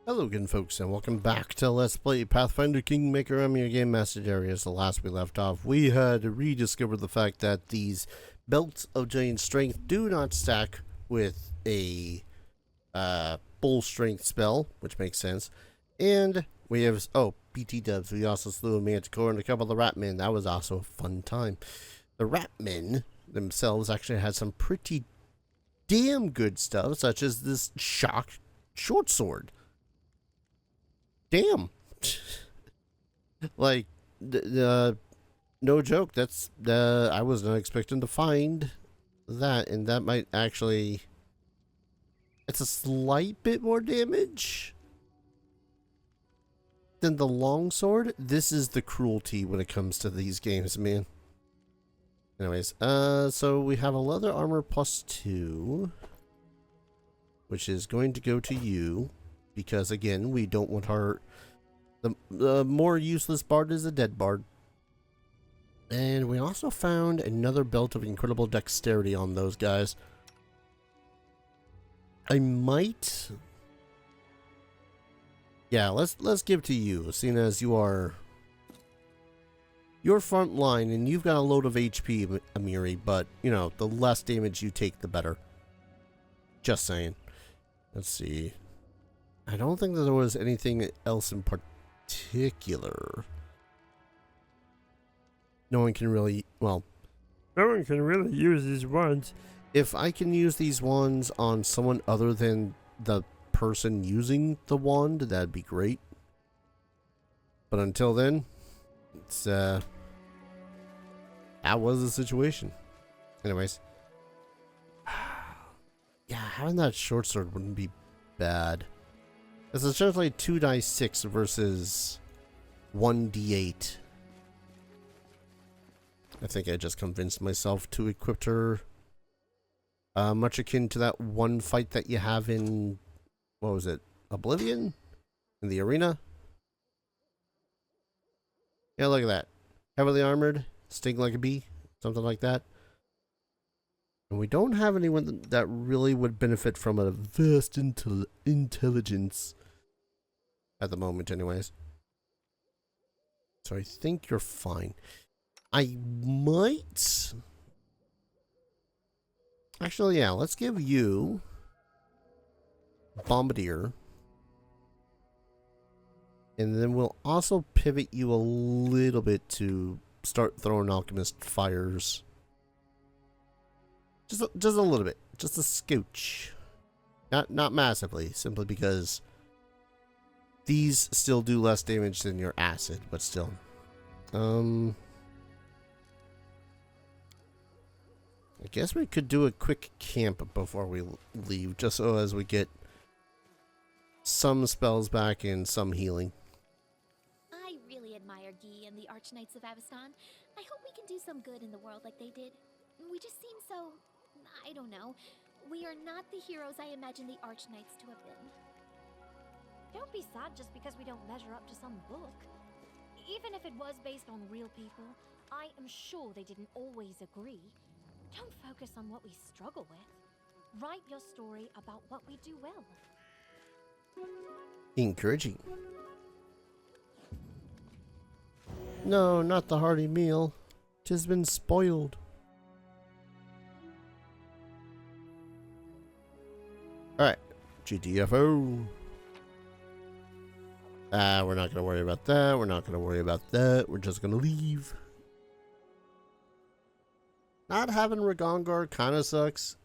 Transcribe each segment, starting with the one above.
Hello again, folks, and welcome back to Let's Play Pathfinder Kingmaker. I'm your Game Master Darius. The last we left off, we had rediscovered the fact that these belts of giant strength do not stack with a bull strength spell, which makes sense. And we have, BT dubs. We also slew a manticore and a couple of ratmen. That was also a fun time. The ratmen themselves actually had some pretty damn good stuff, such as this shock short sword. Damn. Like, no joke, that's, I was not expecting to find that, and that might actually, it's a slight bit more damage than the longsword. This is the cruelty when it comes to these games, man. Anyways, so we have a leather armor +2, which is going to go to you. Because, again, we don't want our... The more useless bard is a dead bard. And we also found another belt of incredible dexterity on those guys. I might... Yeah, let's give to you, seeing as you are... Your front line, and you've got a load of HP, Amiri, but, you know, the less damage you take, the better. Just saying. Let's see... I don't think that there was anything else in particular. No one can really, well, no one can really use these wands. If I can use these wands on someone other than the person using the wand, that'd be great. But until then, it's, that was the situation. Anyways. Yeah, having that short sword wouldn't be bad. It's essentially 2d6 versus 1d8. I think I just convinced myself to equip her. Much akin to that one fight that you have in, what was it, Oblivion? In the arena? Yeah, look at that. Heavily armored, sting like a bee, something like that. And we don't have anyone that really would benefit from a vast intelligence. At the moment, anyways. So I think you're fine. I might... Actually, yeah, let's give you... Bombardier. And then we'll also pivot you a little bit to start throwing alchemist fires. Just a little bit. Just a scooch. Not massively, simply because... These still do less damage than your acid, but still. I guess we could do a quick camp before we leave, just so as we get some spells back and some healing. I really admire Guy and the Archknights of Avestan. I hope we can do some good in the world like they did. We just seem so... I don't know. We are not the heroes I imagined the Archknights to have been. Don't be sad just because we don't measure up to some book. Even if it was based on real people, I am sure they didn't always agree. Don't focus on what we struggle with. Write your story about what we do well. Encouraging. No, not the hearty meal. 'Tis been spoiled. Alright, GTFO. We're not going to worry about that. We're not going to worry about that. We're just going to leave. Not having Ragongar kind of sucks.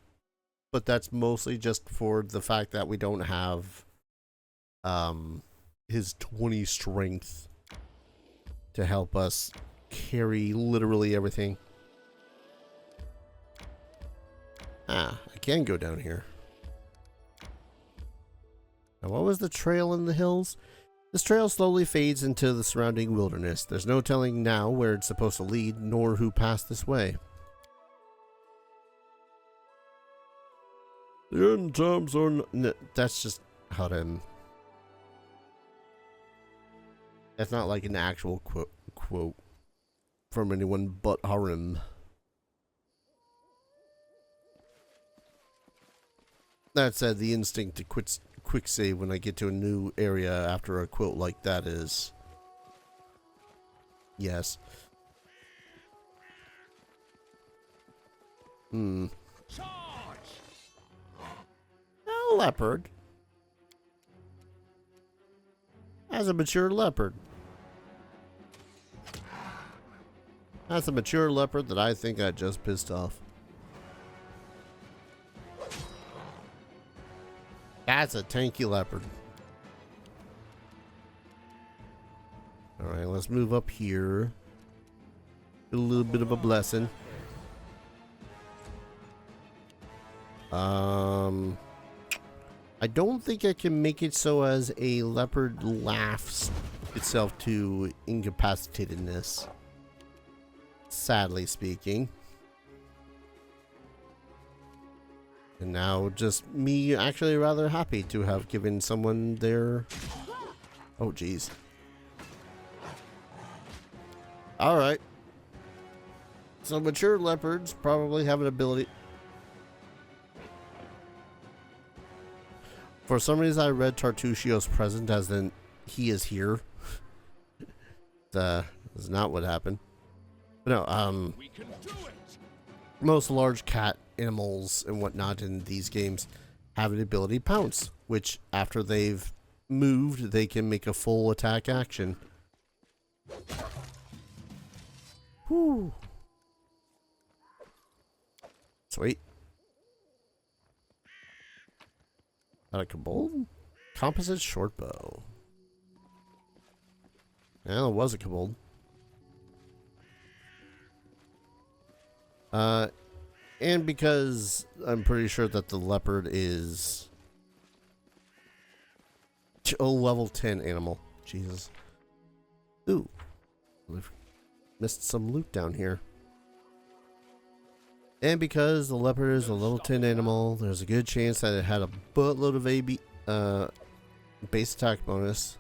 But that's mostly just for the fact that we don't have his 20 strength to help us carry literally everything. I can go down here. Now, what was the trail in the hills? This trail slowly fades into the surrounding wilderness. There's no telling now where it's supposed to lead, nor who passed this way. The end times are that's just how to... That's not like an actual quote from anyone but Harim. That said, the instinct to quick save when I get to a new area after a quote like that is yes. A leopard. As a mature leopard. That's a mature leopard that I think I just pissed off. That's a tanky leopard. Alright, let's move up here. A little bit of a blessing. I don't think I can make it so as a leopard laughs itself to incapacitatedness. Sadly speaking. And now just me actually rather happy to have given someone their... Oh, jeez. Alright. So mature leopards probably have an ability... For some reason I read Tartuccio's present as in he is here. That's not what happened. But no, most large cat animals and whatnot in these games have an ability pounce, which after they've moved, they can make a full attack action. Whew. Sweet. Not a kobold? Composite short bow. Yeah, it was a kobold. And because I'm pretty sure that the leopard is a level 10 animal. Jesus. Ooh. We've missed some loot down here. And because the leopard is a level 10 animal, there's a good chance that it had a buttload of AB base attack bonus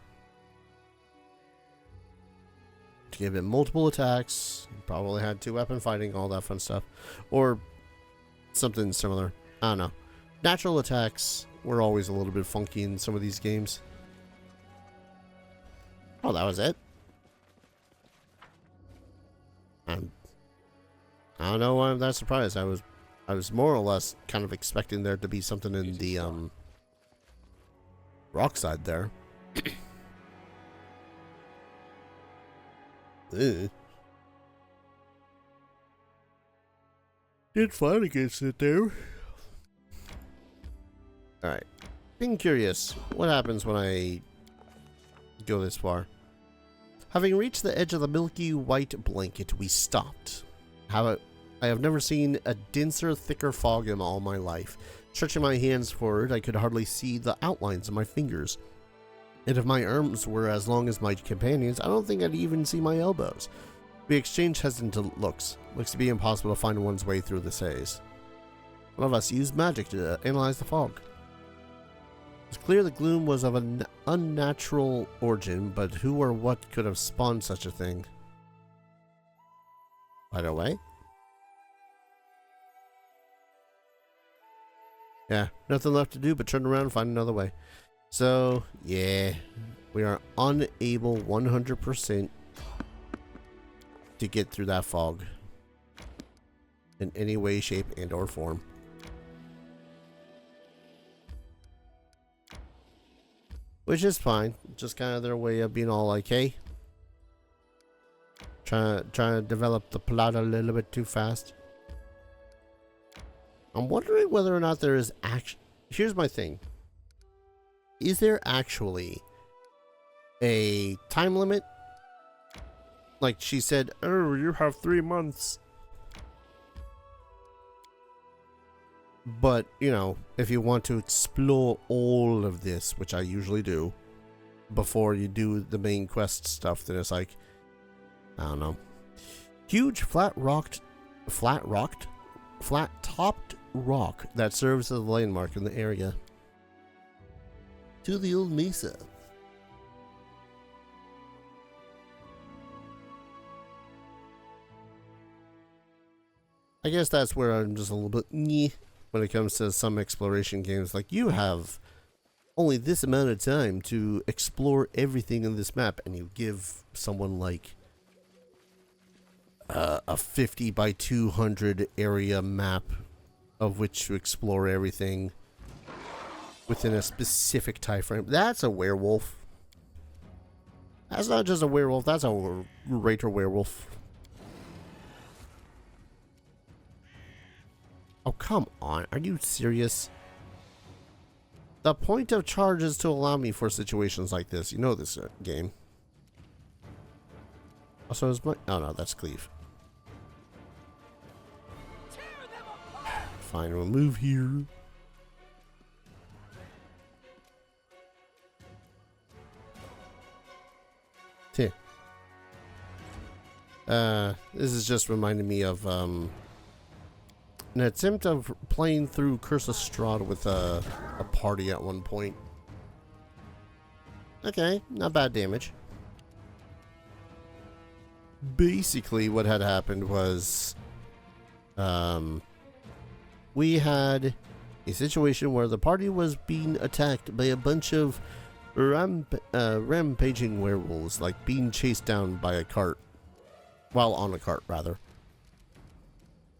to give it multiple attacks. Probably had 2 weapon fighting, all that fun stuff, or something similar. I don't know. Natural attacks were always a little bit funky in some of these games. Oh, that was it. I don't know why I'm that surprised. I was more or less kind of expecting there to be something in the rock side there. Ugh. Did fine against it there. Alright. Being curious, what happens when I go this far? Having reached the edge of the milky white blanket, we stopped. I have never seen a denser, thicker fog in all my life. Stretching my hands forward, I could hardly see the outlines of my fingers. And if my arms were as long as my companions, I don't think I'd even see my elbows. We exchanged hesitant looks. Looks to be impossible to find one's way through this haze. One of us used magic to analyze the fog. It's clear the gloom was of an unnatural origin, but who or what could have spawned such a thing? By the way? Yeah, nothing left to do but turn around and find another way. So, yeah, we are unable 100% to get through that fog in any way, shape, and or form. Which is fine. Just kind of their way of being all like, hey, trying to develop the plot a little bit too fast. I'm wondering whether or not there is actually... Here's my thing. Is there actually a time limit? Like she said, oh, you have 3 months. But, you know, if you want to explore all of this, which I usually do, before you do the main quest stuff, then it's like, I don't know. Huge flat-topped rock that serves as a landmark in the area. To the old mesa. I guess that's where I'm just a little bit nyeh when it comes to some exploration games. Like, you have only this amount of time to explore everything in this map, and you give someone like a 50 by 200 area map of which to explore everything within a specific time frame. That's a werewolf. That's not just a werewolf, that's a greater werewolf. Oh, come on. Are you serious? The point of charge is to allow me for situations like this. You know this game. Also, is my... Oh, no, that's Cleave. Fine, we'll move here. This is just reminding me of an attempt of playing through Curse of Strahd with a party at one point. Okay, not bad damage. Basically, what had happened was we had a situation where the party was being attacked by a bunch of rampaging werewolves, like being chased down by a cart. Well, on a cart, rather.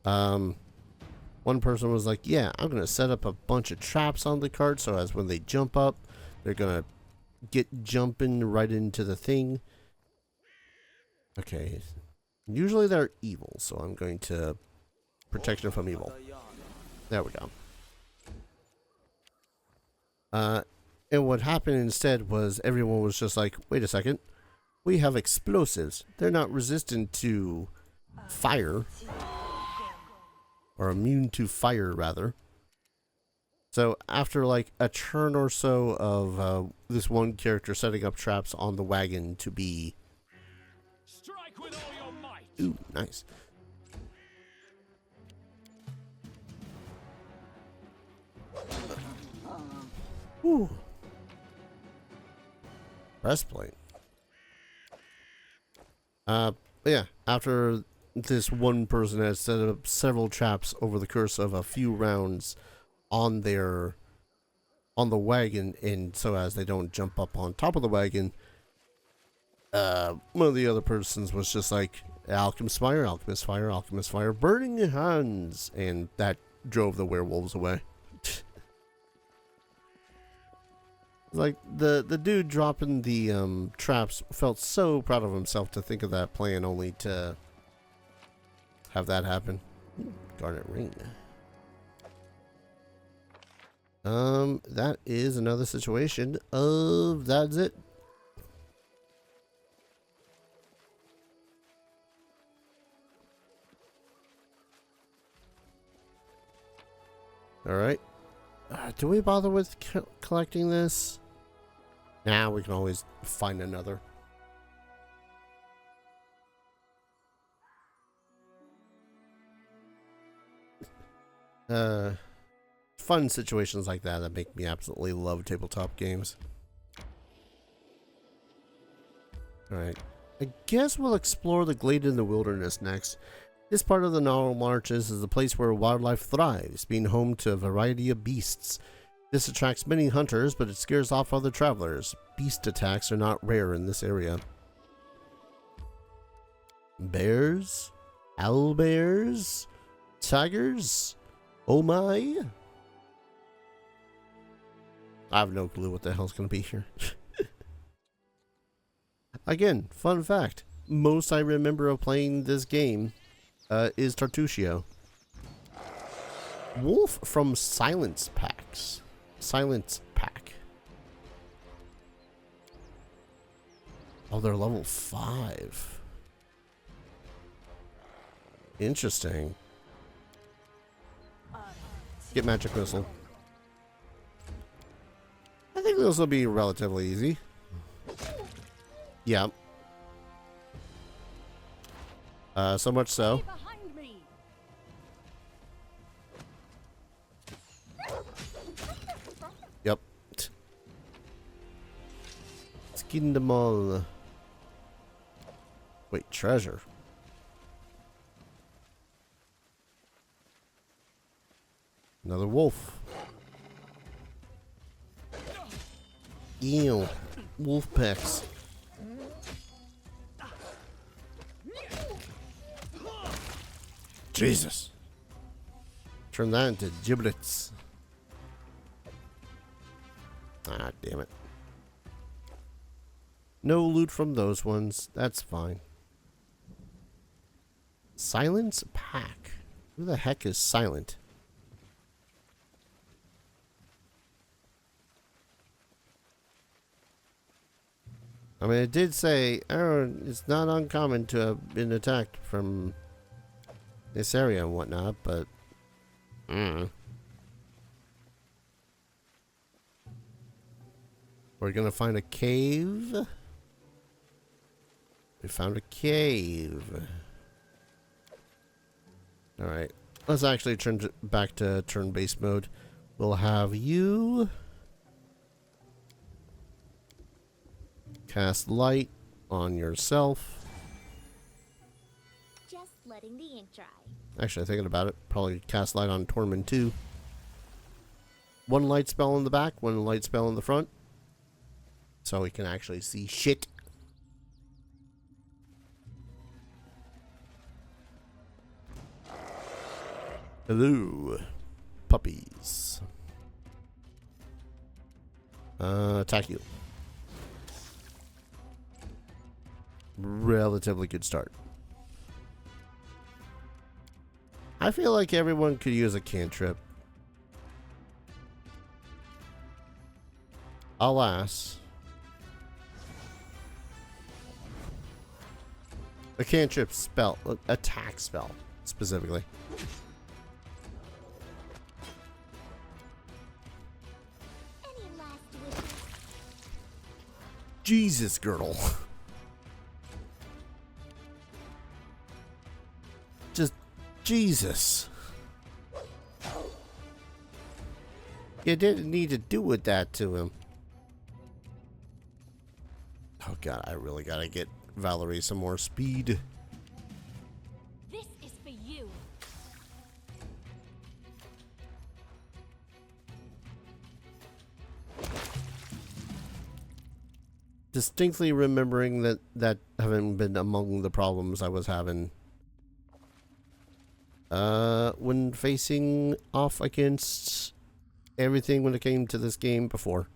One person was like, yeah, I'm going to set up a bunch of traps on the cart so as when they jump up, they're going to get jumping right into the thing. Okay. Usually they're evil, so I'm going to protect them from evil. There we go. And what happened instead was everyone was just like, wait a second. We have explosives. They're not resistant to fire. Or immune to fire, rather. So after like a turn or so of this one character setting up traps on the wagon to be... Strike with all your might. Ooh, nice. Ooh. Breastplate. Yeah, after this one person has set up several traps over the course of a few rounds on the wagon, and so as they don't jump up on top of the wagon, one of the other persons was just like, alchemist fire, alchemist fire, alchemist fire, burning hands, and that drove the werewolves away. Like, the dude dropping the traps felt so proud of himself to think of that plan, only to have that happen. Garnet ring. That is another situation of that's it. Alright. Do we bother with collecting this? Nah, we can always find another. Fun situations like that make me absolutely love tabletop games. Alright. I guess we'll explore the glade in the wilderness next. This part of the Gnarl Marches is the place where wildlife thrives, being home to a variety of beasts. This attracts many hunters, but it scares off other travelers. Beast attacks are not rare in this area. Bears? Owlbears? Tigers? Oh my! I have no clue what the hell's gonna be here. Again, fun fact. Most I remember of playing this game is Tartuccio. Wolf from Silence Packs. Silence Pack. Oh, they're level 5. Interesting. Get magic missile. I think this will be relatively easy. Yeah. So much so. Yep. Skin them all. Wait, treasure. Another wolf. Ew. Wolf picks. Jesus. Turn that into giblets. Ah, damn it. No loot from those ones. That's fine. Silence pack. Who the heck is silent? I mean, it did say, oh, it's not uncommon to have been attacked from this area and whatnot, but... We're gonna find a cave. We found a cave. Alright. Let's actually turn back to turn-based mode. We'll have you... cast light on yourself. Just letting the ink dry. Actually, thinking about it, probably cast light on Tormund too. One light spell in the back, one light spell in the front. So we can actually see shit. Hello, puppies. Attack you. Relatively good start. I feel like everyone could use a cantrip. Alas. A cantrip spell, attack spell, specifically. Any last wishes? Jesus, girl. Just Jesus. You didn't need to do with that to him. Oh god, I really gotta get Valerie some more speed. This is for you. Distinctly remembering that having been among the problems I was having when facing off against everything when it came to this game before.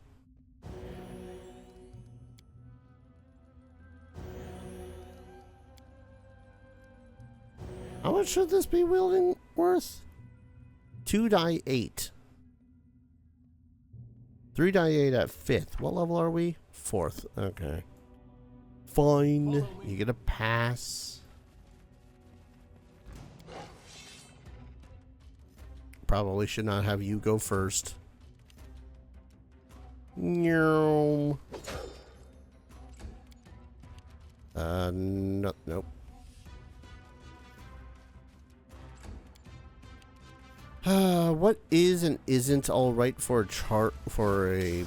How much should this be wielding worth? 2 die 8. 3 die 8 at 5th. What level are we? 4th. Okay. Fine. You get a pass. Probably should not have you go first. No. No, nope. What is and isn't alright for a chart for a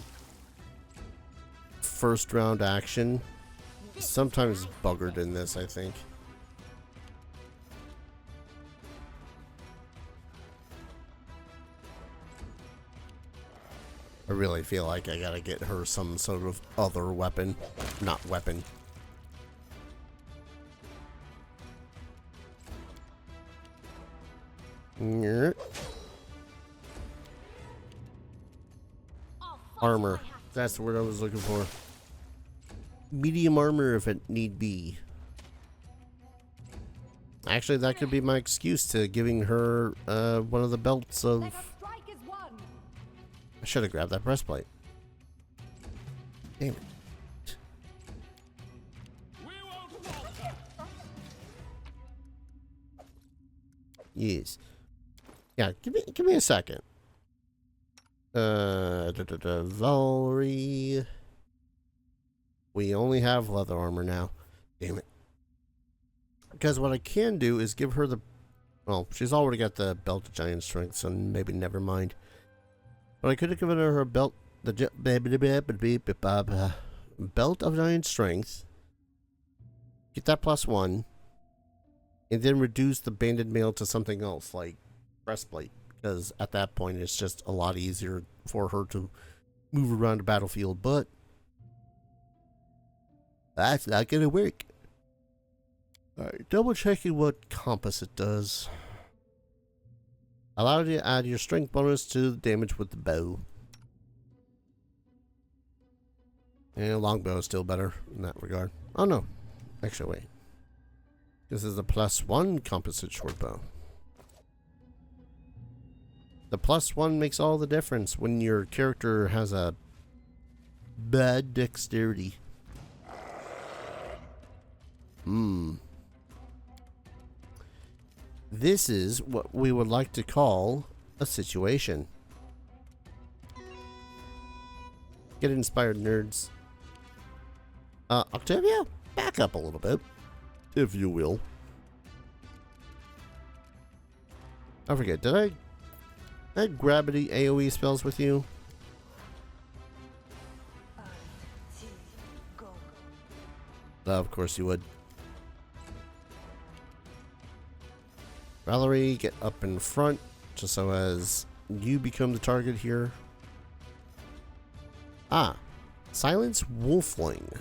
first round action? Sometimes buggered in this, I think. I really feel like I gotta get her some sort of other weapon. Not weapon. Nyeh. Armor. That's the word I was looking for. Medium armor if it need be. Actually, that could be my excuse to giving her one of the belts of... I should have grabbed that breastplate. Damn it. Yes. Yeah, give me a second. Valerie. We only have leather armor now. Damn it. Because what I can do is give her the... Well, she's already got the belt of giant strength, so maybe never mind. But I could have given her belt... The belt of giant strength. Get that +1. And then reduce the banded mail to something else, like breastplate. Because at that point, it's just a lot easier for her to move around the battlefield. But That's not gonna work. Alright, double checking what compass it does. Allow you to add your strength bonus to the damage with the bow. And longbow is still better in that regard. Oh no. Actually, wait. This is a +1 composite short bow. The +1 makes all the difference when your character has a bad dexterity. This is what we would like to call a situation. Get inspired, nerds. Octavia, back up a little bit, if you will. I forget, did I grab any AoE spells with you? Of course you would. Valerie, get up in front, just so as you become the target here. Ah, silence wolfling.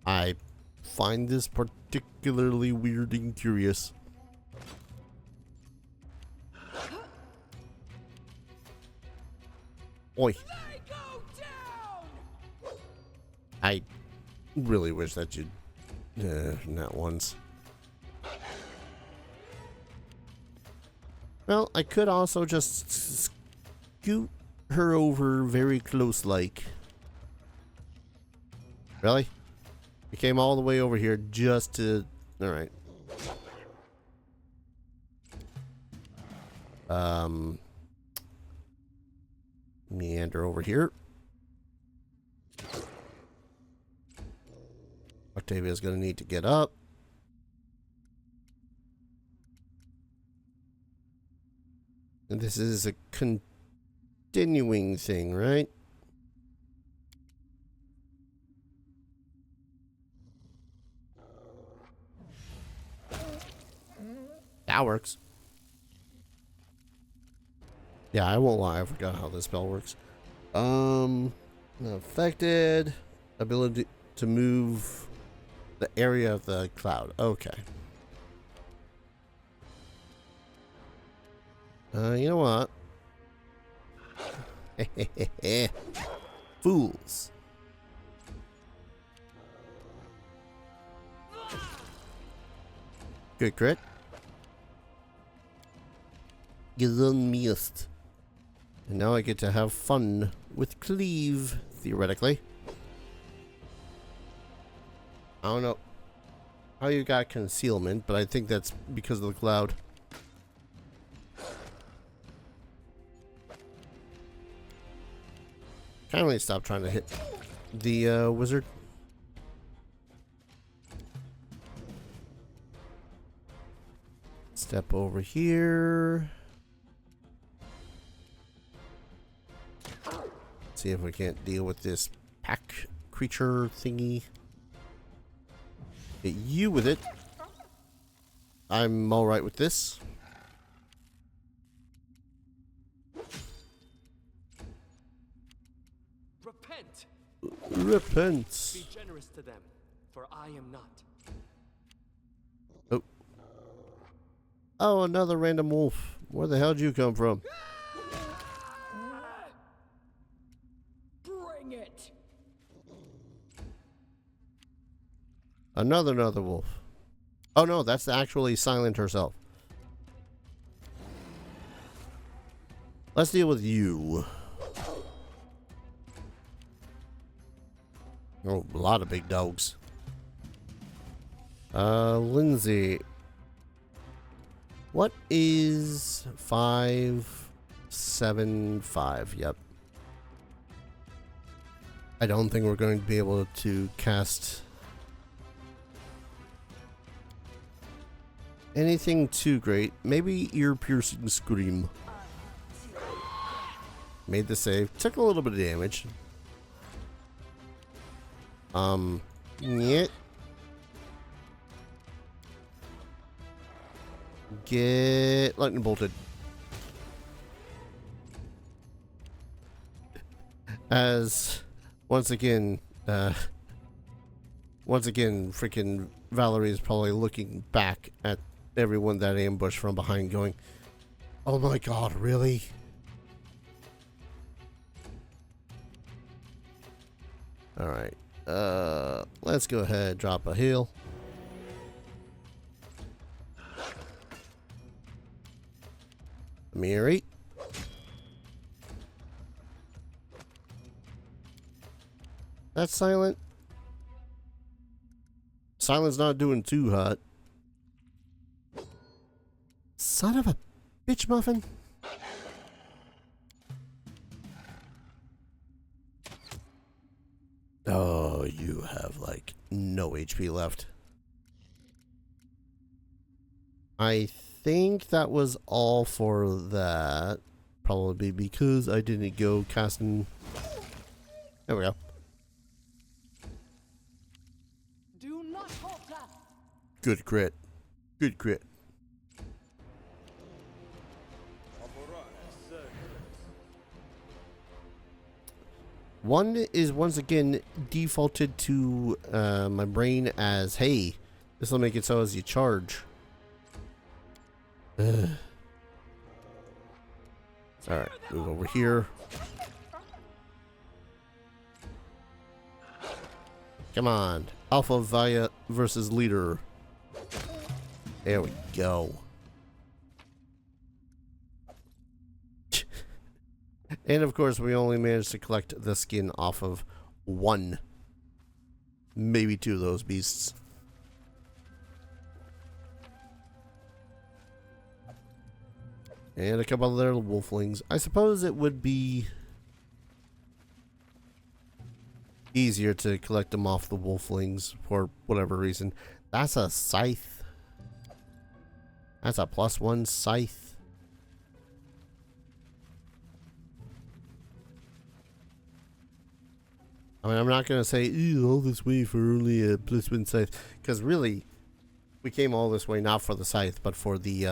I find this particularly weird and curious. Oi. I really wish that you'd not once. Well, I could also just scoot her over very close like. Really? You came all the way over here just to... Alright. Meander over here. Octavia's gonna need to get up. And this is a continuing thing, right? That works. Yeah, I won't lie, I forgot how this spell works. Affected. Ability to move the area of the cloud. Okay. You know what? Fools. Good crit. Missed. And now I get to have fun with Cleave, theoretically. I don't know how you got concealment, but I think that's because of the cloud. Kindly stop trying to hit the wizard. Step over here. See if we can't deal with this pack creature thingy. Hit you with it. I'm alright with this. Repent. Repent. Be generous to them, for I am not. Oh. Oh, another random wolf. Where the hell did you come from? Bring it. Another wolf. Oh no, that's actually Silent herself. Let's deal with you. Oh, a lot of big dogs. Lindsay. What is 575? Yep. I don't think we're going to be able to cast anything too great. Maybe ear-piercing scream. Made the save. Took a little bit of damage. Yeah. Get lightning bolted. As once again, freaking Valerie is probably looking back at everyone that ambushed from behind, going, "Oh my God, really?" All right, let's go ahead, drop a heal. Mary. That's silent. Silent's not doing too hot. Son of a bitch muffin. Oh, you have like no HP left. I think that was all for that. Probably because I didn't go casting. There we go. Do not falter. Good crit. Good crit. One is once again defaulted to my brain as, hey, this will make it so as you charge. Alright, move over here. Come on. Alpha Via versus leader. There we go. And of course, we only managed to collect the skin off of one, maybe two of those beasts. And a couple of their wolflings. I suppose it would be easier to collect them off the wolflings for whatever reason. That's a scythe. That's a +1 scythe. I mean, I'm not going to say, ew, all this way for only a +1 scythe. Because really, we came all this way not for the scythe, but for the,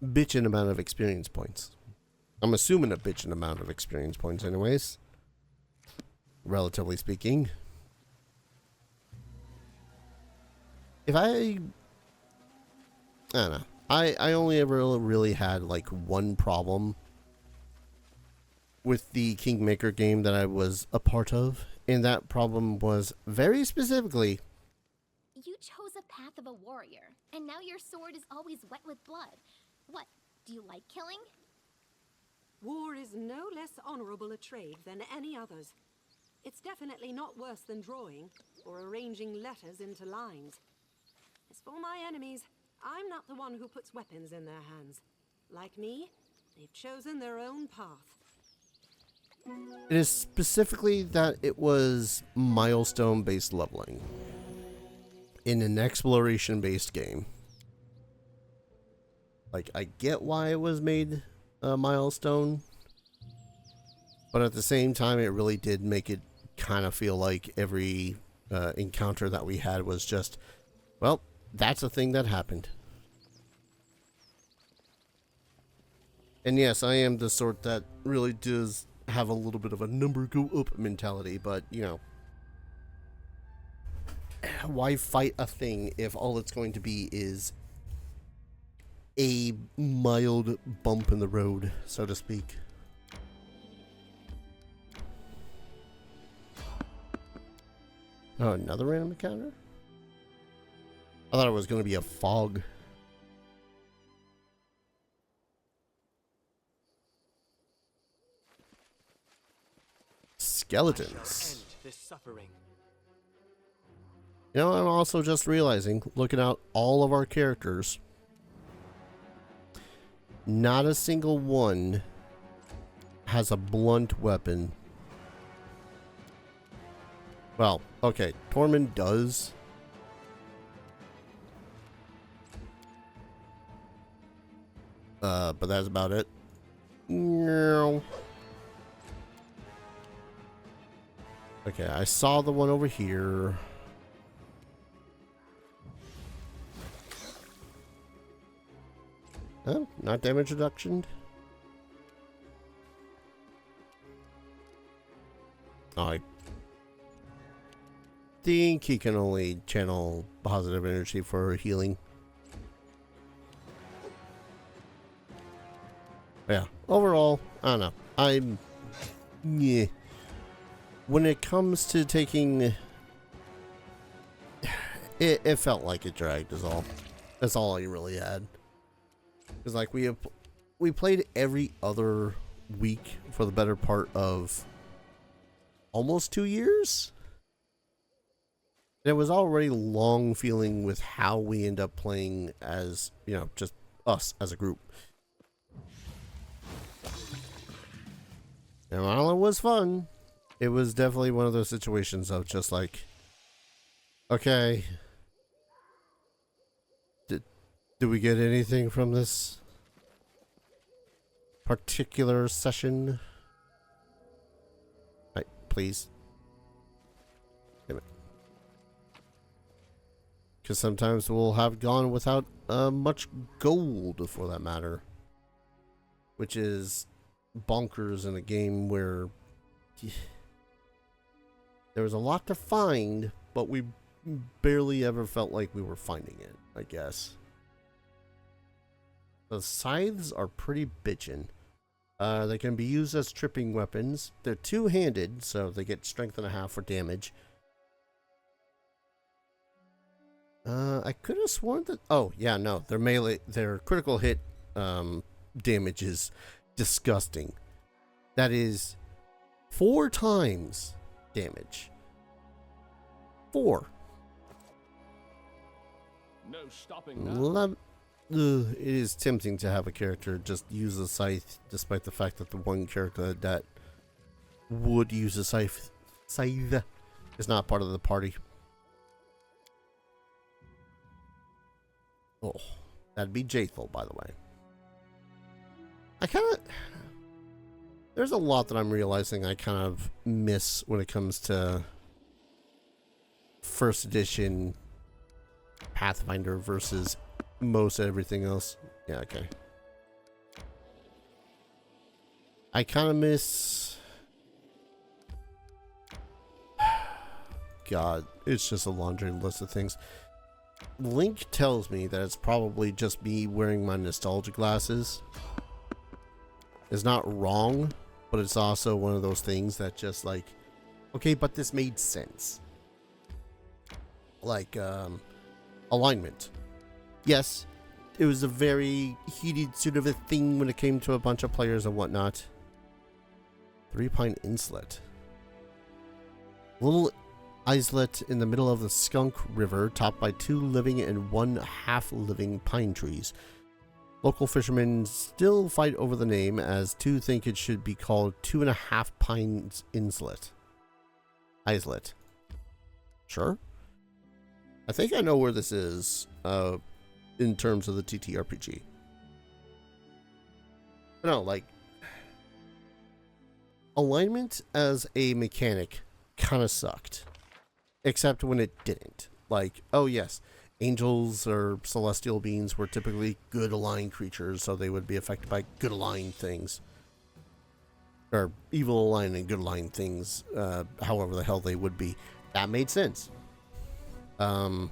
bitchin' amount of experience points. I'm assuming a bitchin' amount of experience points anyways. Relatively speaking. If I don't know. I only ever really had like one problem with the Kingmaker game that I was a part of, and that problem was very specifically, You chose a path of a warrior, and now your sword is always wet with blood. What, do you like killing? War is no less honorable a trade than any others. It's definitely not worse than drawing or arranging letters into lines. As for my enemies, I'm not the one who puts weapons in their hands. Like me, they've chosen their own path. it is specifically that it was milestone-based leveling in an exploration-based game. Like, I get why it was made a milestone, but at the same time, it really did make it kind of feel like every encounter that we had was just, well, that's a thing that happened. And yes, I am the sort that really does have a little bit of a number go up mentality, but, you know, why fight a thing if all it's going to be is a mild bump in the road, so to speak? Oh, another random encounter? I thought it was going to be a fog. Skeletons. End this suffering. You know, I'm also just realizing, looking at all of our characters, not a single one has a blunt weapon. Well, okay, Tormund does. But that's about it. No. Okay, I saw the one over here. Oh, not damage reduction. I think he can only channel positive energy for healing. Yeah, overall, I don't know. Yeah. When it comes to taking, it felt like it dragged is all. That's all I really had. Because like we played every other week for the better part of almost 2 years. And it was already long feeling with how we end up playing as, you know, just us as a group. And while it was fun, it was definitely one of those situations of just like, okay, do we get anything from this particular session? Right, please. Damn it. Because sometimes we'll have gone without much gold, for that matter. Which is bonkers in a game where there was a lot to find, but we barely ever felt like we were finding it, I guess. The scythes are pretty bitchin'. They can be used as tripping weapons. They're two-handed, so they get strength and a half for damage. I could have sworn that... Oh, yeah, no. Their melee... Their critical hit damage is disgusting. That is 4 times damage. 4. No stopping now. It is tempting to have a character just use a scythe, despite the fact that the one character that would use a scythe is not part of the party. Oh, that'd be Jathel, by the way. There's a lot that I'm realizing I kind of miss when it comes to first edition Pathfinder versus most everything else. Yeah, okay. I kind of miss... God, it's just a laundry list of things. Link tells me that it's probably just me wearing my nostalgia glasses. It's not wrong, but it's also one of those things that just like, okay, but this made sense. Like, alignment. Yes, it was a very heated sort of a thing when it came to a bunch of players and whatnot. 3 Pine Inlet. Little islet in the middle of the Skunk River, topped by 2 living and 1 half-living pine trees. Local fishermen still fight over the name, as 2 think it should be called 2.5 Pines Inlet. Islet. Sure. I think I know where this is, in terms of the TTRPG. No, like, alignment as a mechanic kind of sucked. Except when it didn't. Like, oh yes, angels or celestial beings were typically good aligned creatures, so they would be affected by good aligned things. Or evil aligned and good aligned things, however the hell they would be. That made sense. But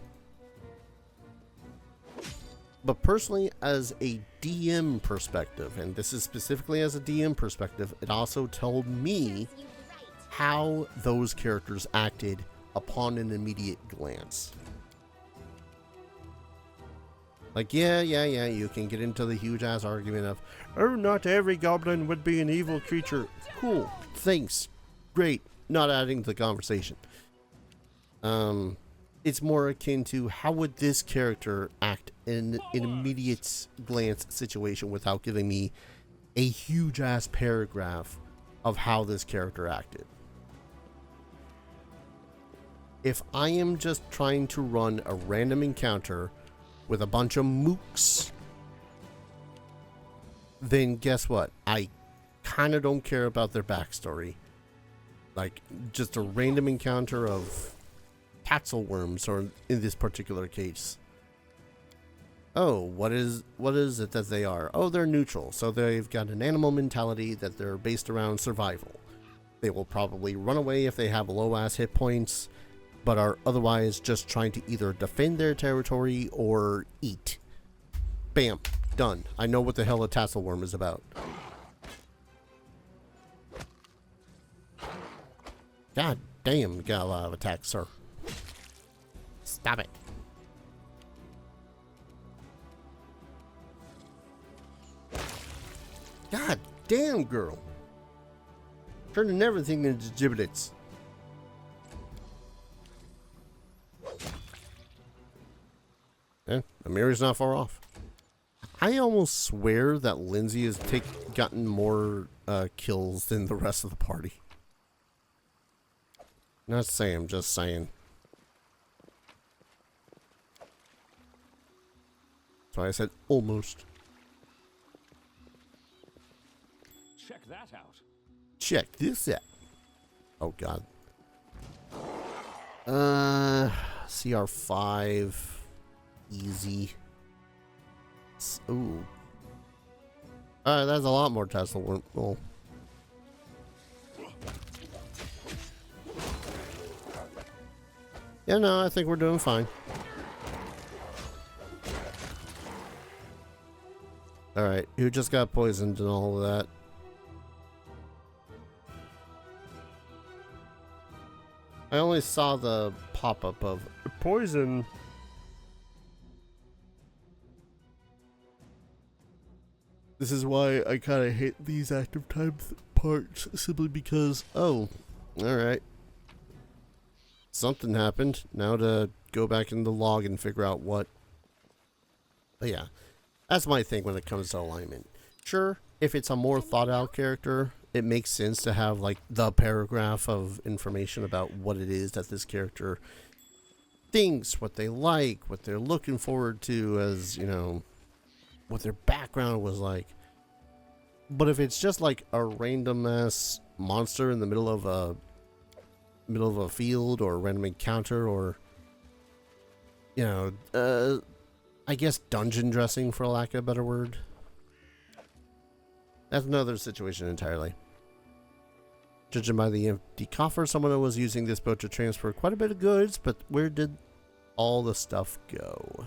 personally, as a DM perspective, and this is specifically as a DM perspective, it also told me how those characters acted upon an immediate glance. Like, yeah, you can get into the huge ass argument of, oh, not every goblin would be an evil creature. Cool, thanks, great, not adding to the conversation. It's more akin to how would this character act in an immediate glance situation without giving me a huge ass paragraph of how this character acted. If I am just trying to run a random encounter with a bunch of mooks, then guess what? I kind of don't care about their backstory. Like, just a random encounter of Tatzelworms, or in this particular case. Oh, what is it that they are? Oh, they're neutral, so they've got an animal mentality that they're based around survival. They will probably run away if they have low-ass hit points, but are otherwise just trying to either defend their territory or eat. Bam. Done. I know what the hell a tasselworm is about. God damn, you got a lot of attacks, sir. Stop it. God damn, girl. Turning everything into giblets. Yeah, Amiri's not far off. I almost swear that Lindsay has gotten more kills than the rest of the party. Not saying, I'm just saying. That's why I said almost. Check that out. Check this out. Oh god. CR5. Easy. Ooh. Alright, that's a lot more Tesla worm. Oh. Yeah, no, I think we're doing fine. Alright, who just got poisoned and all of that? I only saw the pop-up of poison. This is why I kind of hate these active time parts, simply because, oh, alright. Something happened. Now to go back in the log and figure out what. But yeah, that's my thing when it comes to alignment. Sure, if it's a more thought out character, it makes sense to have like the paragraph of information about what it is that this character thinks, what they like, what they're looking forward to, as you know, what their background was like. But if it's just like a random ass monster in the middle of a field, or a random encounter, or you know, I guess dungeon dressing, for lack of a better word, that's another situation entirely. Judging by the empty coffer, someone was using this boat to transfer quite a bit of goods, but where did all the stuff go?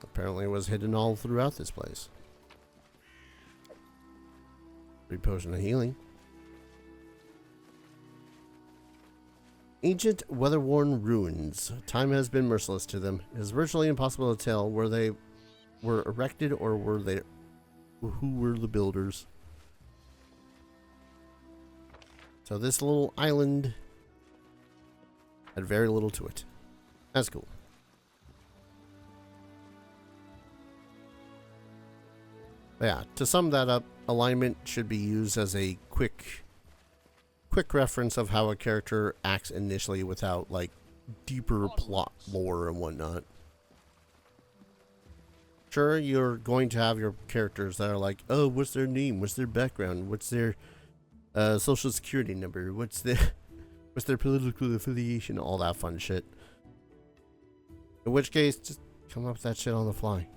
Apparently it was hidden all throughout this place. 3 potion of healing. Ancient weather-worn ruins. Time has been merciless to them. It is virtually impossible to tell where they were erected or who were the builders. So this little island had very little to it. That's cool. But yeah, to sum that up, alignment should be used as a quick reference of how a character acts initially without like deeper plot lore and whatnot. Sure, you're going to have your characters that are like, oh, what's their name? What's their background? What's their social security number? What's their political affiliation? All that fun shit. In which case, just come up with that shit on the fly.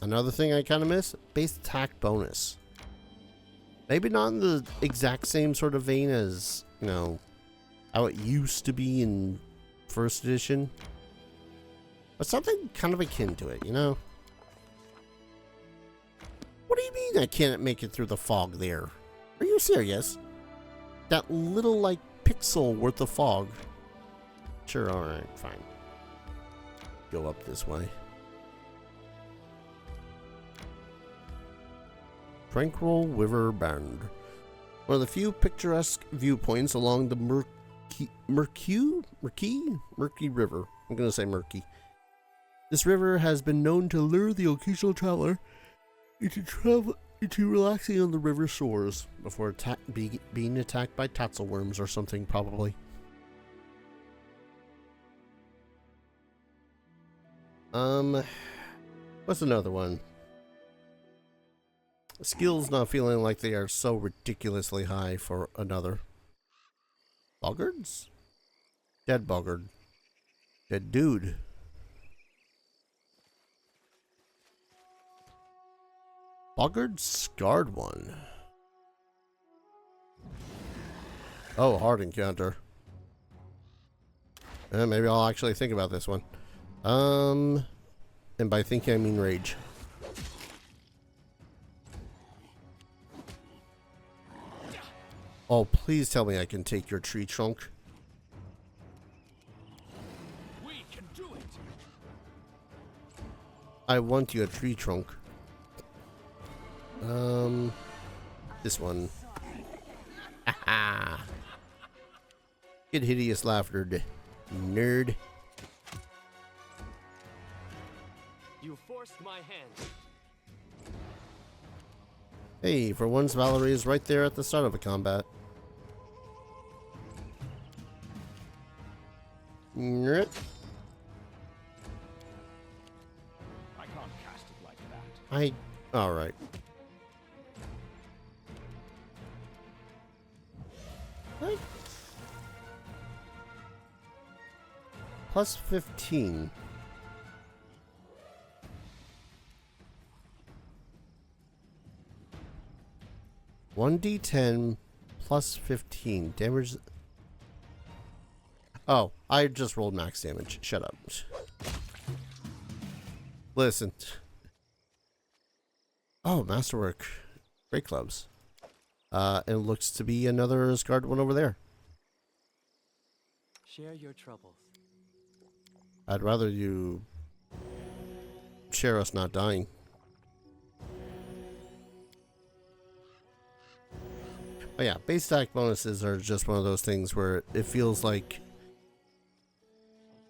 Another thing I kind of miss, base attack bonus. Maybe not in the exact same sort of vein as, you know, how it used to be in first edition, but something kind of akin to it, you know? What do you mean I can't make it through the fog there? Are you serious? That little, like, pixel worth of fog. Sure, alright, fine. Go up this way. Tranquil River Bend. One of the few picturesque viewpoints along the murky river. I'm going to say murky. This river has been known to lure the occasional traveler into relaxing on the river shores before being attacked by tatzelworms or something, probably. What's another one? Skills not feeling like they are so ridiculously high for another. Boggards? Dead boggard. Dead dude. Boggards scarred one. Oh, hard encounter. Maybe I'll actually think about this one. And by thinking I mean rage. Oh, please tell me I can take your tree trunk. We can do it. I want your tree trunk. This one. Haha. Get hideous laughter, nerd. You forced my hand. Hey, for once Valerie is right there at the start of a combat. Nerd. I can't cast it like that. Alright. What? Plus 15. $1d10 plus 15 damage. Oh, I just rolled max damage. Shut up. Listen. Oh, masterwork. Great clubs. It looks to be another scarred one over there. Share your troubles. I'd rather you share us not dying. But yeah, base stack bonuses are just one of those things where it feels like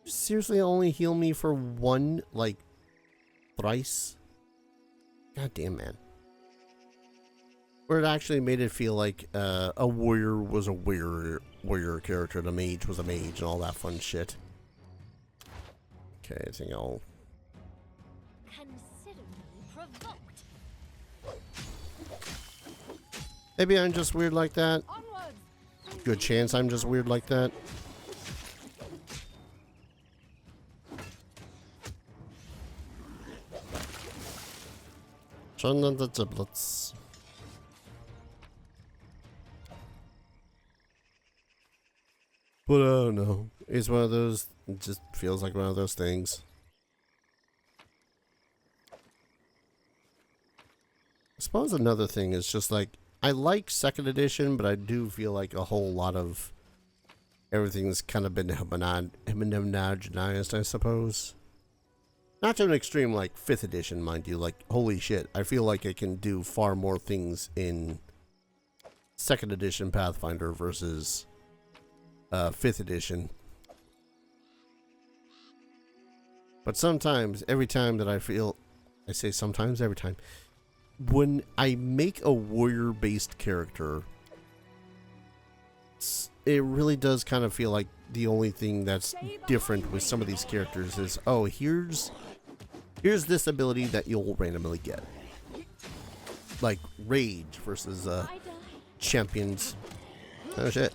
seriously only heal me for one, like, thrice? God damn, man. Where it actually made it feel like a warrior was a warrior character, and a mage was a mage, and all that fun shit. Okay, I think I'll... Consider me provoked. Maybe I'm just weird like that. Onwards. Good chance I'm just weird like that. Turn on the giblets. But I don't know. It's one of those, it just feels like one of those things. I suppose another thing is just like, I like second edition, but I do feel like a whole lot of everything's kind of been homogenized, I suppose. Not to an extreme like 5th edition, mind you. Like, holy shit, I feel like I can do far more things in 2nd edition Pathfinder versus 5th edition. But sometimes, every time that I feel, I say sometimes, every time, when I make a warrior-based character, it really does kind of feel like the only thing that's different with some of these characters is, oh, here's this ability that you'll randomly get. Like Rage versus Champions. Oh shit.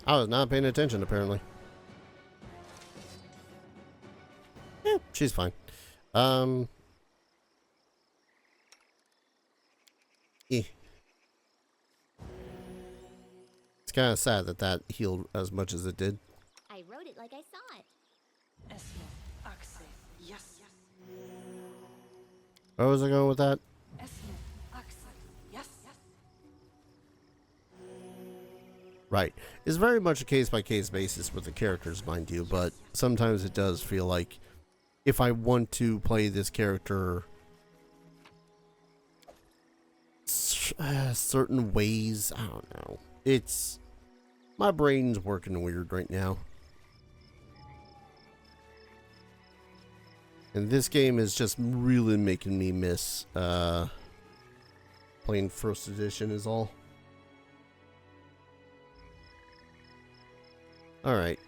I was not paying attention apparently. Yeah, she's fine. Eh. It's kind of sad that that healed as much as it did. I wrote it like I saw it. Yes. Where was I going with that? Yes. Right. It's very much a case-by-case basis with the characters, mind you, but sometimes it does feel like if I want to play this character certain ways, I don't know. It's... my brain's working weird right now. And this game is just really making me miss playing 1st edition is all. Alright.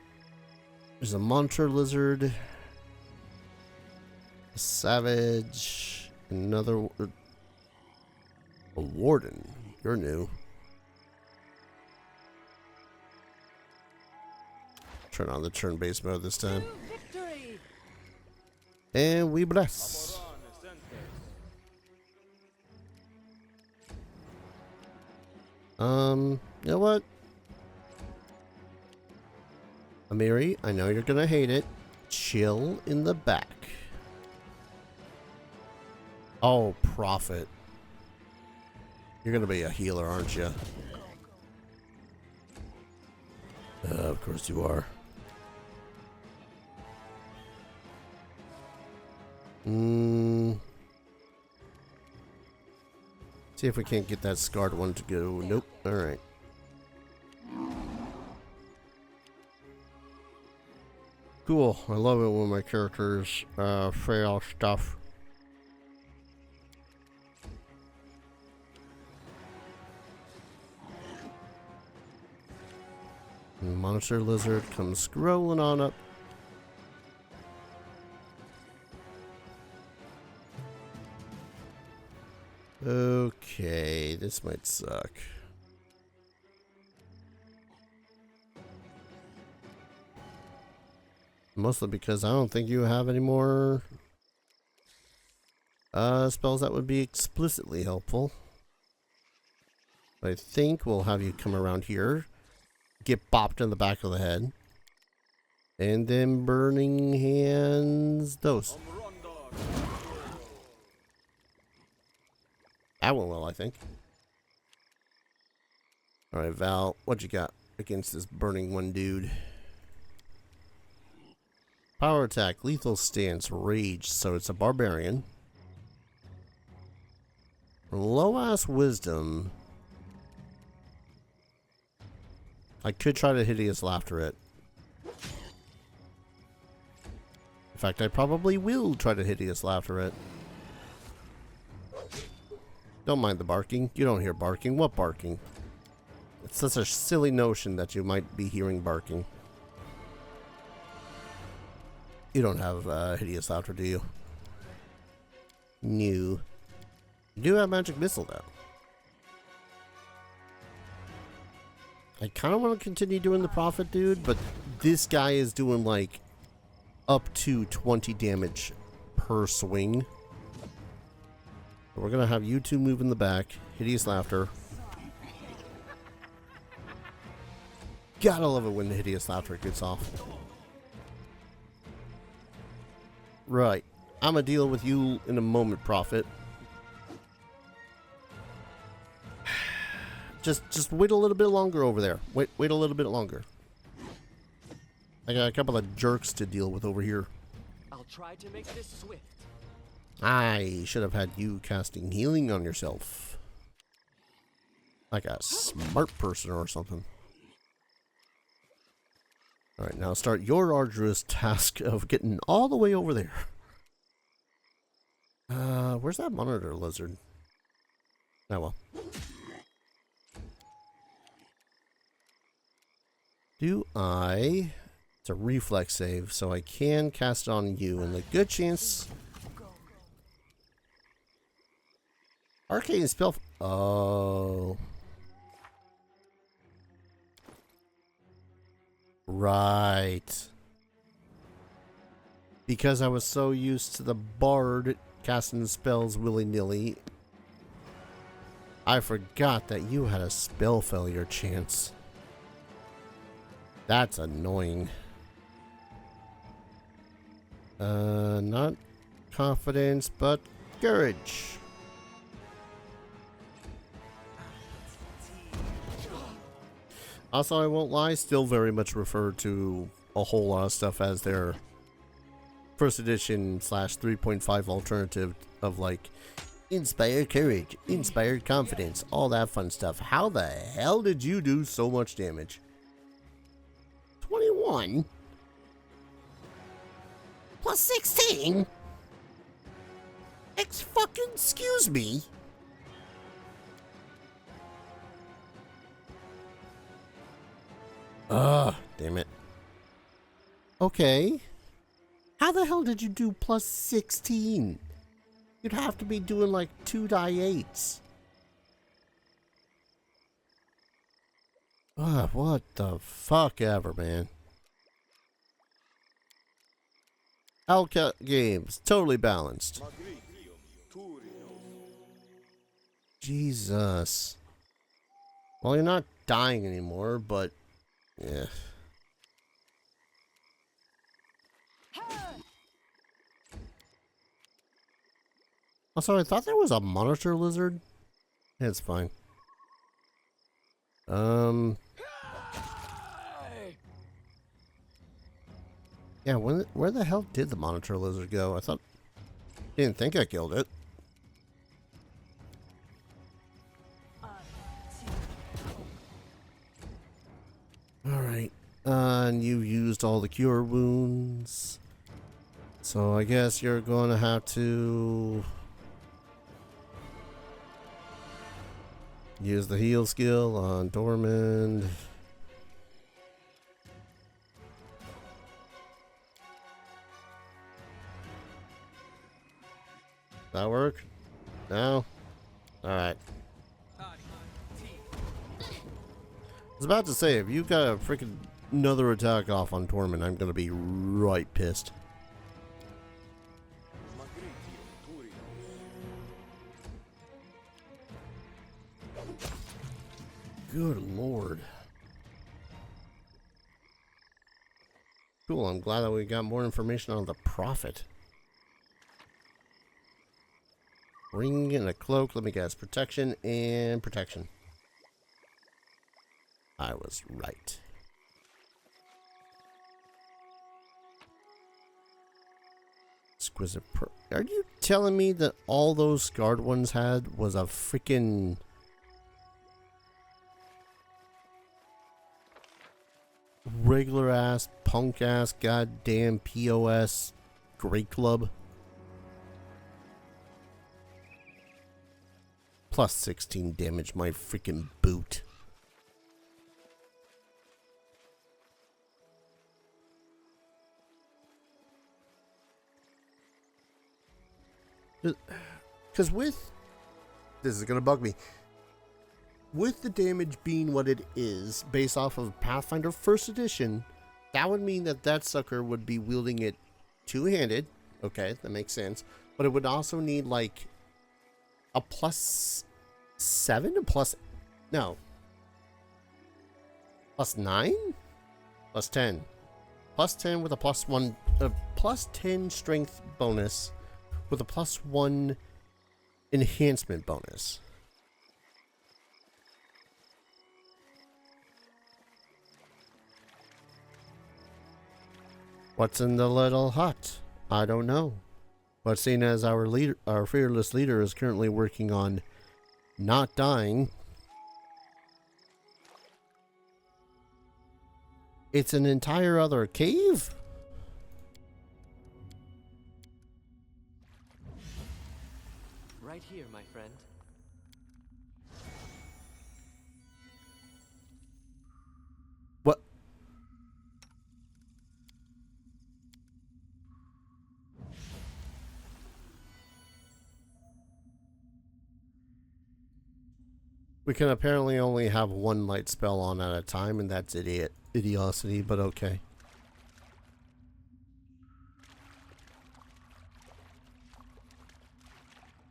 There's a monster lizard. A savage. Another... a warden. You're new. Turn on the turn-based mode this time. And we bless. You know what? Amiri, I know you're gonna hate it. Chill in the back. Oh, Prophet. You're gonna be a healer, aren't you? Of course you are. See if we can't get that scarred one to go. Nope. Alright. Cool. I love it when my characters fail stuff. Monster lizard comes scrolling on up. Okay, this might suck. Mostly because I don't think you have any more spells that would be explicitly helpful. I think we'll have you come around here, get bopped in the back of the head, and then Burning Hands those. That went well, I think. Alright, Val, what you got against this burning one dude? Power attack, lethal stance, rage, so it's a barbarian. Low ass wisdom. I could try to hideous laughter it. In fact, I probably will try to hideous laughter it. Don't mind the barking. You don't hear barking. What barking? It's such a silly notion that you might be hearing barking. You don't have hideous laughter, do you? No. You do have magic missile, though. I kind of want to continue doing the Prophet dude, but this guy is doing like up to 20 damage per swing. We're gonna have you two move in the back. Hideous laughter. Gotta love it when the hideous laughter gets off. Right. I'm gonna deal with you in a moment, Prophet. Just wait a little bit longer over there. Wait a little bit longer. I got a couple of jerks to deal with over here. I'll try to make this swift. I should have had you casting healing on yourself. Like a smart person or something. Alright, now start your arduous task of getting all the way over there. Where's that monitor lizard? Oh well. Do I... It's a reflex save, so I can cast it on you, and a good chance... Arcane spell... Oh... Right. Because I was so used to the bard casting spells willy-nilly, I forgot that you had a spell failure chance. That's annoying. Not confidence, but courage. Also, I won't lie, still very much refer to a whole lot of stuff as their first edition / 3.5 alternative of like inspired courage, inspired confidence, all that fun stuff. How the hell did you do so much damage? 21 plus 16? Excuse me. Damn it. Okay. How the hell did you do plus 16? You'd have to be doing like 2 die 8s. What the fuck ever, man. Hellcat games, totally balanced. Jesus. Well, you're not dying anymore, but yeah. Also, I thought there was a monitor lizard. It's fine. Yeah, where the hell did the monitor lizard go? Didn't think I killed it. Alright. And you used all the cure wounds. So I guess you're gonna have to use the heal skill on Dormand. That work? No? Alright. I was about to say, if you got a freaking another attack off on Torment, I'm gonna be right pissed. Good lord. Cool, I'm glad that we got more information on the Prophet. Ring and a cloak, let me guess. Protection and protection. I was right. Exquisite Are you telling me that all those scarred ones had was a freaking regular ass, punk ass, goddamn POS Great Club? Plus 16 damage, my freaking boot. Because this is gonna bug me. With the damage being what it is, based off of Pathfinder 1st Edition, that would mean that that sucker would be wielding it two-handed. Okay, that makes sense. But it would also need, like, a plus 7? No. Plus 9? Plus 10. Plus 10 with a plus 1, plus 10 strength bonus with a plus 1 enhancement bonus. What's in the little hut? I don't know. But seeing as our leader, our fearless leader, is currently working on not dying, it's an entire other cave? Right here, my friend. What? We can apparently only have one light spell on at a time, and that's idiocy, but okay.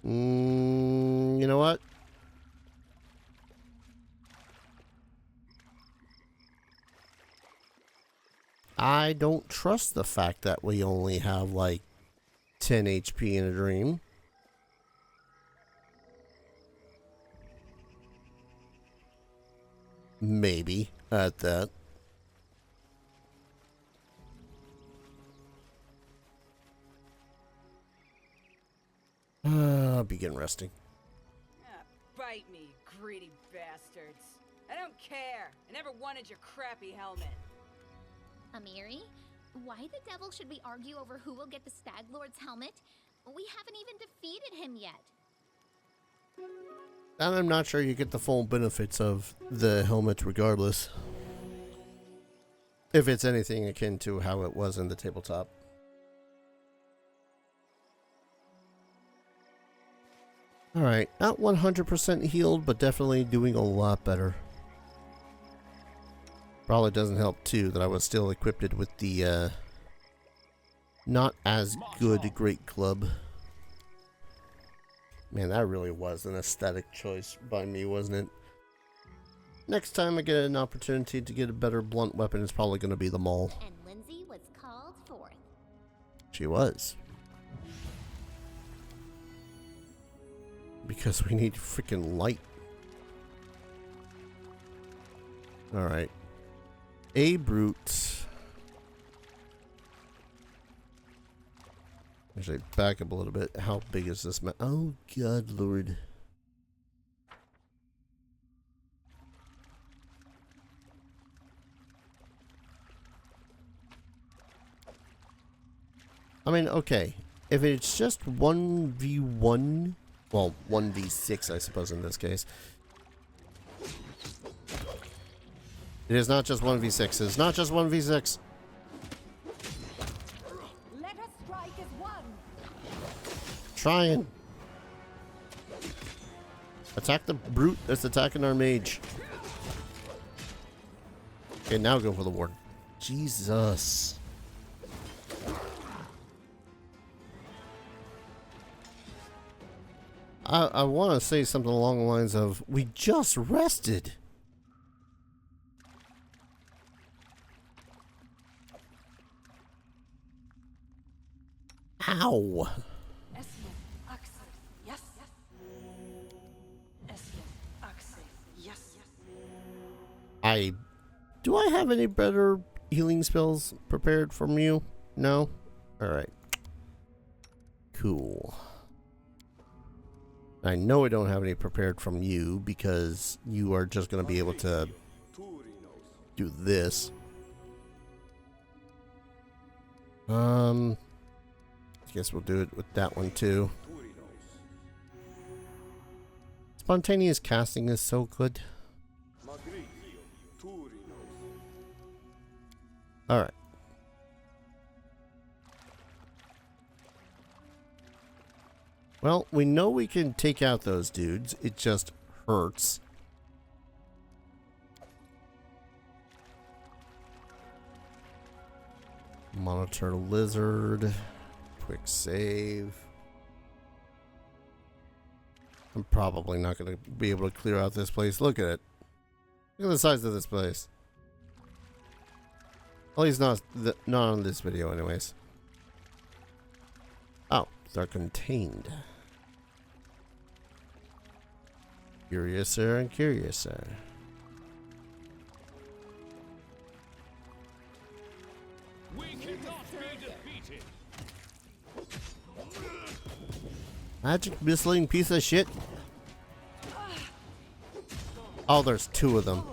You know what? I don't trust the fact that we only have like 10 HP in a dream. Maybe at that. I'll begin resting. Bite me, greedy bastards. I don't care. I never wanted your crappy helmet. Amiri, why the devil should we argue over who will get the Stag Lord's helmet? We haven't even defeated him yet. And I'm not sure you get the full benefits of the helmet regardless. If it's anything akin to how it was in the tabletop. Alright, not 100% healed, but definitely doing a lot better. Probably doesn't help too that I was still equipped with the not as good Great Club. Man, that really was an aesthetic choice by me, wasn't it? next time I get an opportunity to get a better blunt weapon, it's probably going to be the maul. And Lindsay was called forth. She was. Because we need freaking light. Alright. A brute. Actually, back up a little bit. How big is this map? Oh, God, Lord. I mean, okay. If it's just 1v1, well, 1v6, I suppose, in this case. It is not just 1v6. It is not just 1v6. Let us strike as one. Trying. Attack the brute that's attacking our mage. Okay, now go for the ward. Jesus. I want to say something along the lines of, we just rested. Ow. Do I have any better healing spells prepared from you? No? Alright. Cool. I know I don't have any prepared from you because you are just going to be able to do this. I guess we'll do it with that one too. Spontaneous casting is so good. Alright. Well, we know we can take out those dudes. It just hurts. Monitor lizard. Quick save. I'm probably not going to be able to clear out this place. Look at it. Look at the size of this place. At least not on this video anyways. Oh, they're contained. Curiouser and curiouser. We cannot be defeated. Magic missiling piece of shit. Oh, there's two of them.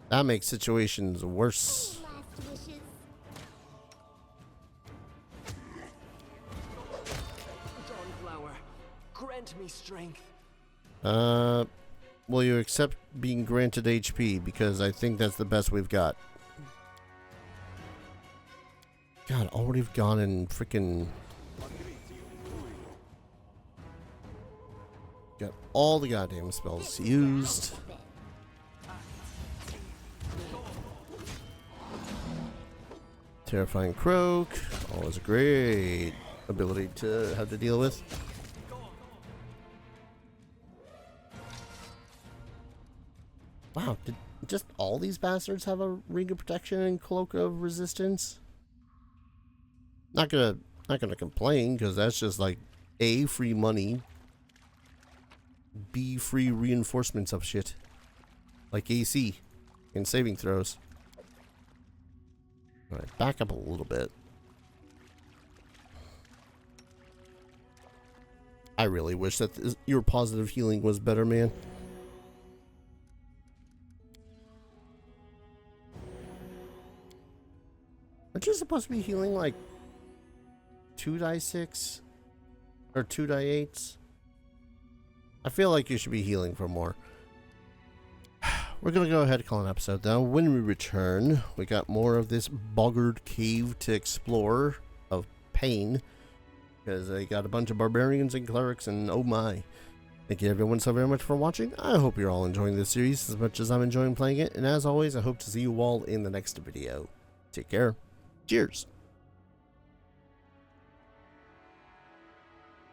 That makes situations worse. Last wishes. Dawnflower, grant me strength. Will you accept being granted HP? Because I think that's the best we've got. God, already have gone and freaking got all the goddamn spells used. Terrifying Croak, always a great ability to have to deal with. Wow, did just all these bastards have a Ring of Protection and Cloak of Resistance? Not gonna complain, because that's just like A, free money, B, free reinforcements of shit. Like AC and saving throws. Alright, back up a little bit. I really wish that your positive healing was better, man. Aren't you supposed to be healing like 2 die 6 or 2 die 8s? I feel like you should be healing for more. We're gonna go ahead and call an episode though. When we return, we got more of this boggard cave to explore of pain, because they got a bunch of barbarians and clerics, and oh my. Thank you everyone so very much for watching. I hope you're all enjoying this series as much as I'm enjoying playing it, and as always, I hope to see you all in the next video. Take care. Cheers.